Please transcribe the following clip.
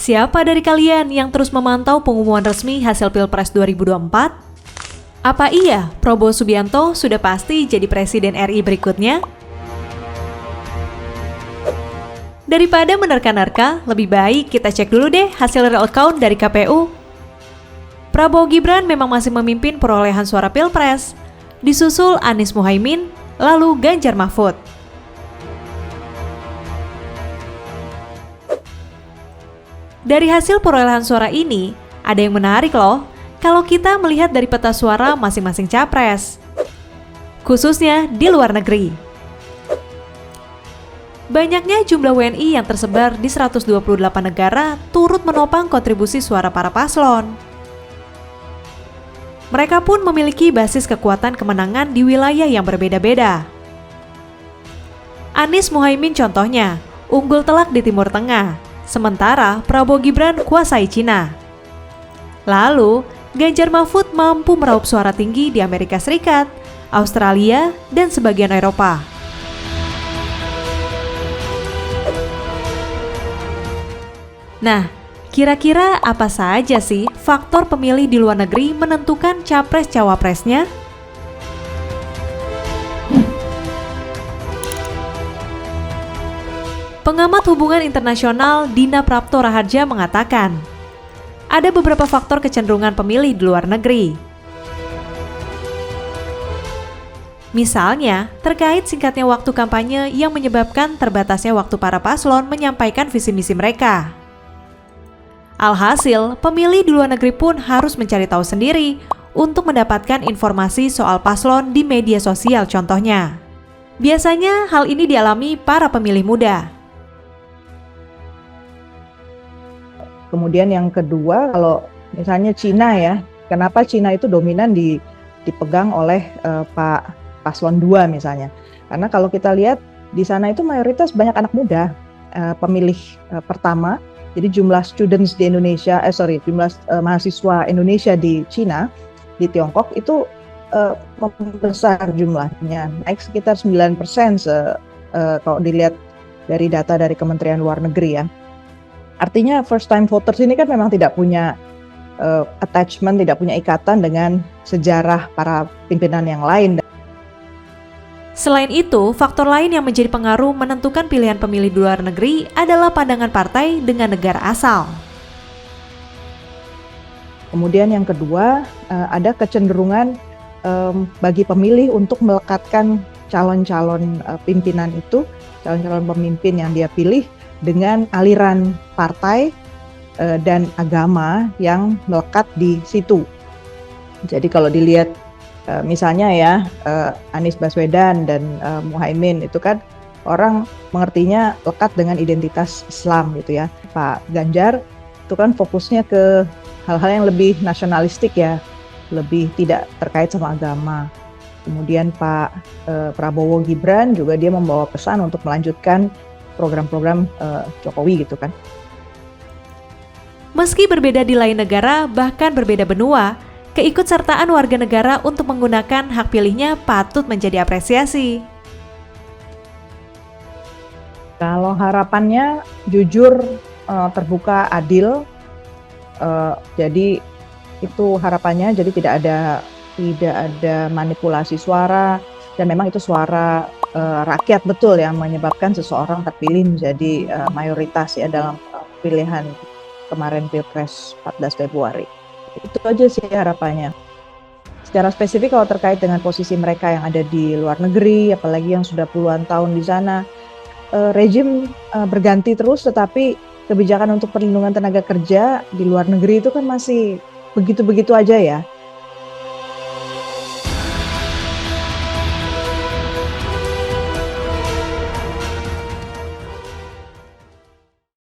Siapa dari kalian yang terus memantau pengumuman resmi hasil Pilpres 2024? Apa iya Prabowo Subianto sudah pasti jadi Presiden RI berikutnya? Daripada menerka-nerka, lebih baik kita cek dulu deh hasil real count dari KPU. Prabowo Gibran memang masih memimpin perolehan suara Pilpres, disusul Anies Muhaimin, lalu Ganjar Mahfud. Dari hasil perolehan suara ini, ada yang menarik loh, kalau kita melihat dari peta suara masing-masing capres, khususnya di luar negeri. Banyaknya jumlah WNI yang tersebar di 128 negara turut menopang kontribusi suara para paslon. Mereka pun memiliki basis kekuatan kemenangan di wilayah yang berbeda-beda. Anies Muhaimin contohnya, unggul telak di Timur Tengah, sementara Prabowo Gibran kuasai Cina. Lalu, Ganjar Mahfud mampu meraup suara tinggi di Amerika Serikat, Australia, dan sebagian Eropa. Nah, kira-kira apa saja sih faktor pemilih di luar negeri menentukan capres-cawapresnya? Pengamat hubungan internasional Dina Prapto Raharja mengatakan, ada beberapa faktor kecenderungan pemilih di luar negeri. Misalnya, terkait singkatnya waktu kampanye yang menyebabkan terbatasnya waktu para paslon menyampaikan visi misi mereka. Alhasil, pemilih di luar negeri pun harus mencari tahu sendiri untuk mendapatkan informasi soal paslon di media sosial contohnya. Biasanya hal ini dialami para pemilih muda. Kemudian yang kedua, kalau misalnya Cina ya, kenapa Cina itu dominan dipegang oleh Pak Paslon 2 misalnya? Karena kalau kita lihat di sana itu mayoritas banyak anak muda pemilih pertama. Jadi jumlah students di Indonesia, jumlah mahasiswa Indonesia di Cina, di Tiongkok itu membesar jumlahnya, naik sekitar 9% kalau dilihat dari data dari Kementerian Luar Negeri ya. Artinya first time voters ini kan memang tidak punya attachment, tidak punya ikatan dengan sejarah para pimpinan yang lain. Selain itu, faktor lain yang menjadi pengaruh menentukan pilihan pemilih di luar negeri adalah pandangan partai dengan negara asal. Kemudian yang kedua, ada kecenderungan bagi pemilih untuk melekatkan calon-calon pimpinan itu, calon-calon pemimpin yang dia pilih dengan aliran partai dan agama yang melekat di situ. Jadi kalau dilihat misalnya ya Anies Baswedan dan Muhaimin itu kan orang mengertinya lekat dengan identitas Islam gitu ya. Pak Ganjar itu kan fokusnya ke hal-hal yang lebih nasionalistik ya, lebih tidak terkait sama agama. Kemudian Pak Prabowo Gibran juga dia membawa pesan untuk melanjutkan program-program Jokowi gitu kan. Meski berbeda di lain negara, bahkan berbeda benua, keikutsertaan warga negara untuk menggunakan hak pilihnya patut menjadi apresiasi. Kalau harapannya jujur, terbuka, adil, jadi itu harapannya. Jadi tidak ada manipulasi suara, dan memang itu suara rakyat betul yang menyebabkan seseorang terpilih menjadi mayoritas ya dalam pilihan kemarin Pilpres 14 Februari. Itu aja sih harapannya. Secara spesifik kalau terkait dengan posisi mereka yang ada di luar negeri, apalagi yang sudah puluhan tahun di sana, rejim berganti terus, tetapi kebijakan untuk perlindungan tenaga kerja di luar negeri itu kan masih begitu-begitu aja ya.